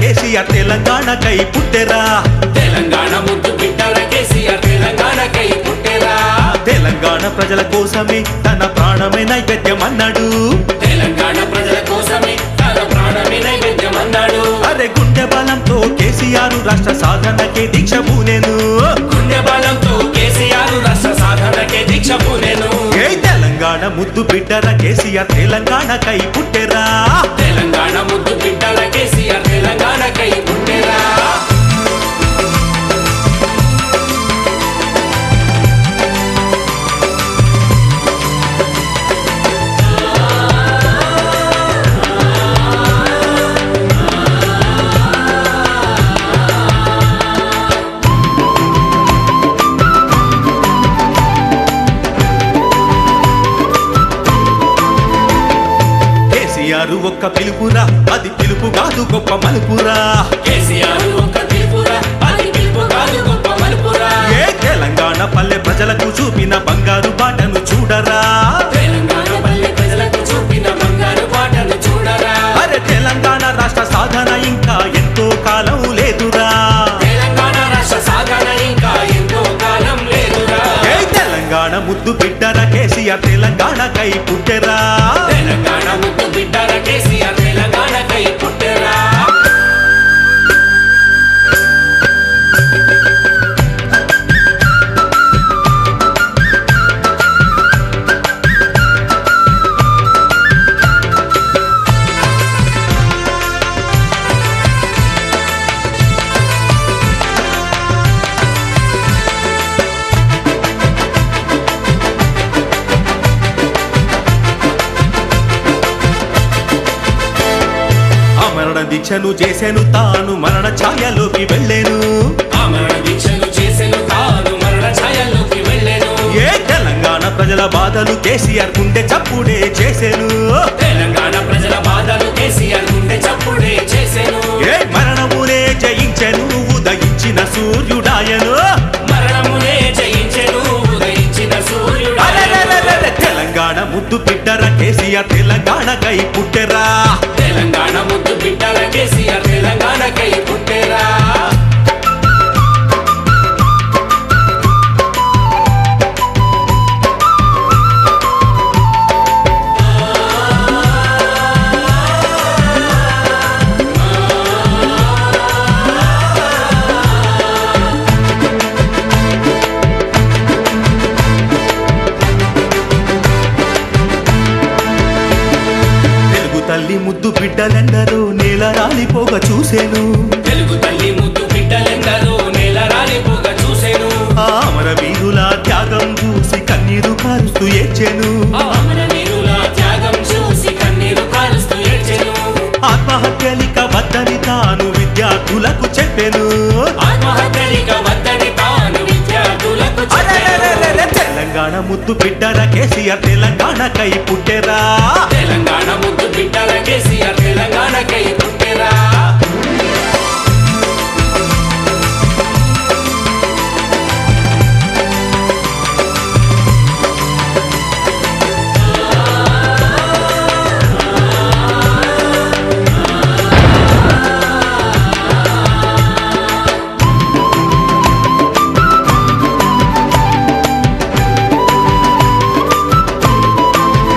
కేసీఆర్ తెలంగాణకై పుట్టెరా తెలంగాణ ముద్దు బిడ్డల కేసీఆర్ తెలంగాణకై పుట్టెరా తెలంగాణ ప్రజల కోసమే తన ప్రాణమే నైవేద్యం అన్నాడు తెలంగాణ ప్రజల కోసమే తన ప్రాణమే నైవేద్యం అన్నాడు అరే గుండె బలంతో కేసీఆర్ రాష్ట్ర సాధనకే దీక్ష పూనెను గుండె బలంతో కేసీఆర్ రాష్ట్ర సాధనకే దీక్ష పూనెను ఏ తెలంగాణ ముద్దు బిడ్డల కేసీఆర్ తెలంగాణకై పుట్టెరా తెలంగాణ ముద్దు బిడ్డల కేసీఆర్ తెలంగాణకై పుట్టెరా కేసీఆర్ ఒక్క పిలుపురా అది పిలుపు కాదు గొప్ప మలుపురా కేసీఆర్ ఒక్క పిలుపురా అది పిలుపు కాదు గొప్ప మలుపురా ఏ తెలంగాణ పల్లె ప్రజలకు చూపిన బంగారు బాటను చూడరా తెలంగాణ పల్లె ప్రజలకు చూపిన బంగారు బాటను చూడరా అరే తెలంగాణ రాష్ట్ర సాధన ఇంకా ఎంతో కాలం లేదురా తెలంగాణ రాష్ట్ర సాధన ఇంకా ఎంతో కాలం లేదురా ఏ తెలంగాణ ముద్దు బిడ్డర కేసీఆర్ తెలంగాణకై పుట్టెరా తెలంగాణ ముద్దు బిడ్డల కేసీఆర్ తెలంగాణకై పుట్టెరా మరణ దీక్షను చేసెను తాను మరణ ఛాయలోకి వెళ్ళేను మరణ దీక్షను చేసెను తాను మరణ ఛాయలోకి వెళ్ళెను ఏ తెలంగాణ ప్రజల బాధలు కేసీఆర్ గుండె చప్పుడే చేసెను తెలంగాణ ప్రజల బాధలు కేసీఆర్ గుండె చప్పుడే చేసెను ఏ మరణమునే జయించెను ఉదయించిన సూర్యుడాయను మరణమునే జయించెను ఉదయించిన సూర్యుడాయను తెలంగాణ ముద్దు బిడ్డర కేసీఆర్ తెలంగాణకై పుట్టెరా తెలంగాణ ముద్దు బిడ్డల కేసీఆర్ తెలంగాణకై పుట్టెరా తెలుగు తల్లి ముద్దు బిడ్డలెందరూ నేల రాలిపోగా చూసేను తెలుగు తల్లి ముద్దు బిడ్డలెందరూ నేల రాలిపోగా చూసెను అమర వీరుల త్యాగం చూసి కన్నీరు కారుస్తూ ఏడ్చెను అమరవీరుల త్యాగం చూసి కన్నీరు కారుస్తూ ఏడ్చెను ఆత్మహత్యలిక వద్దని తాను విద్యార్థులకు చెప్పెను ఆత్మహత్యలిక వద్దని తాను విద్యార్థులకు చెప్పెను తెలంగాణ ముద్దు బిడ్డర కేసీఆర్ తెలంగాణకై పుట్టెరా తెలంగాణ ముద్దు బిడ్డల కేసీఆర్ తెలంగాణకై పుట్టెరా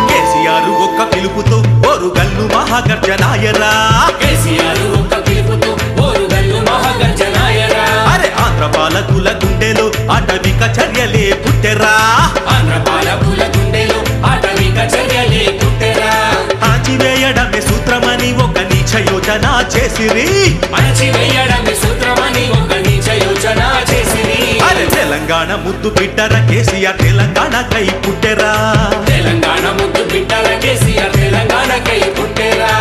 కేసీఆర్ ఒక్క పిలుపుతో ఓరుగల్లు మహాగర్జనాయరా కేసీఆర్ ఒక్క పిలుపుతో ఓరుగల్లు మహాగర్జనాయరా అరే ఆంధ్ర పాలకుల గుండెలో అటవిక చర్యలే పుట్టెరా ఆంధ్ర పాలకుల గుండెలో ఆటవిక చర్యలే పుట్టెరా అణచివేయడమే సూత్రమని ఒక నీచ యోజన చేసిరి అణచివేయడమే సూత్రమని ఒక నీచ యోజన చేసిరి అరే తెలంగాణ ముద్దు బిడ్డర కేసీఆర్ తెలంగాణకై పుట్టెరా తెలంగాణ ముద్దు బిడ్డల కేసీఆర్ తెలంగాణకై పుట్టెరా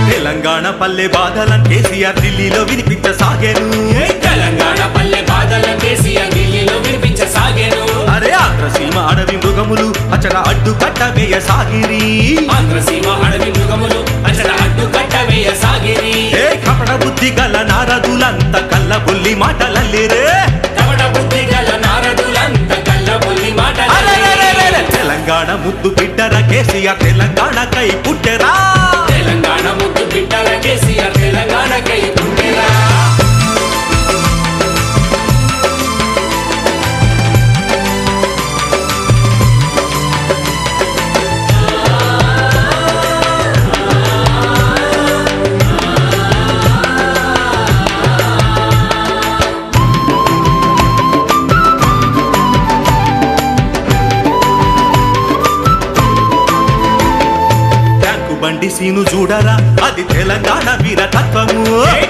తెలంగాణ పల్లె బాధలను కేసీఆర్ ఢిల్లీలో వినిపించసాగాను తెలంగాణ పల్లె బాధల కేసీఆర్ ఢిల్లీలో వినిపించసాగాను అచట అడ్డుకట్ట వేయ సాగిరి ఆంధ్రసీమ అడవి మృగములు అచట అడ్డుకట్ట వేయ సాగిరి ఏ కపట బుద్ధి గల నారదులంత కళ్ళ బుల్లి మాటలల్లిరే కపట బుద్ధి గల నారదులంత కళ్ళ బుల్లి అరెరెరెరెరె! తెలంగాణ ముద్దు బిడ్డర కేసీఆర్ తెలంగాణకై పుట్టెరా తెలంగాణ ముద్దు బిడ్డల కేసీఆర్ తెలంగాణకై పుట్టెరా బండి సీను చూడరా అది తెలంగాణ వీరతత్వము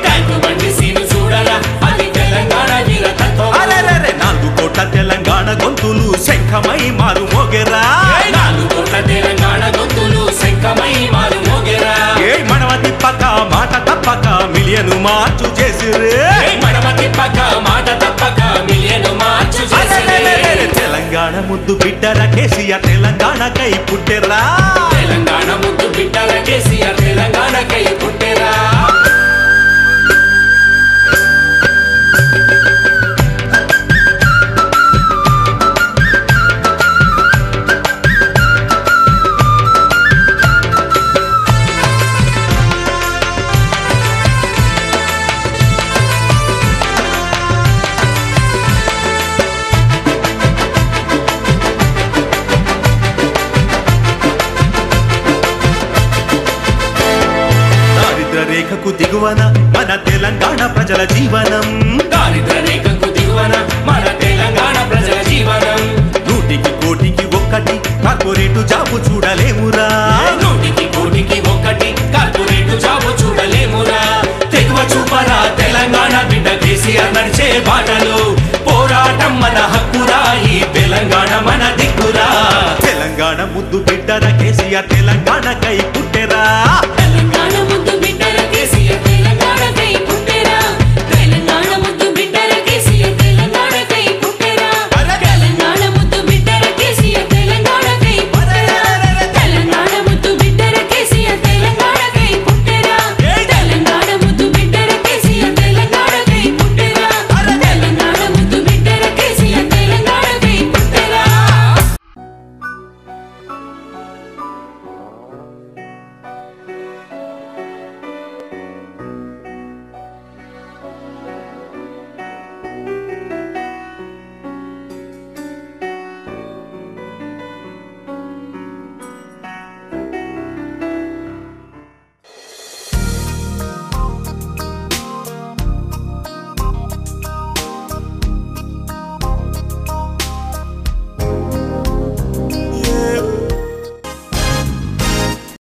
ట్యాంకు బండి సీను చూడరా అది తెలంగాణ వీరతత్వం అరెరెరె! 4 కోట్ల తెలంగాణ గొంతులు శంఖమై మారు మోగెరా 4 కోట్ల తెలంగాణ గొంతులు శంఖమై మారు మోగెరా ఏ మడవ తిప్పక మాట తప్పక మిలియను మార్చు చేసిరే మడమ తిప్పక మాట తప్పక మిలియను మార్చు అరెరెరెరె! తెలంగాణ ముద్దు బిడ్డర కేసీఆర్ తెలంగాణకై పుట్టెరా తెలంగాణ ముద్దు బిడ్డల కేసీఆర్ తెలంగాణకై పుట్టెరా రేఖకు దిగువన మన తెలంగాణ ప్రజల జీవనం దారిద్ర రేఖకు దిగువన మన తెలంగాణ ప్రజల జీవనం 100కి కోటికి ఒక్కటి కార్పొరేటు జాబు చూడలేమురా 100కి కోటికి ఒక్కటి కార్పొరేటు జాబు చూడలేమురా తెగువ చూపరా తెలంగాణ బిడ్డ కేసీఆర్ నడిచే బాటలు పోరాటం మన హక్కురా ఈ తెలంగాణ మన దిక్కురా తెలంగాణ ముద్దు బిడ్డర కేసీఆర్ తెలంగాణకై పుట్టెరా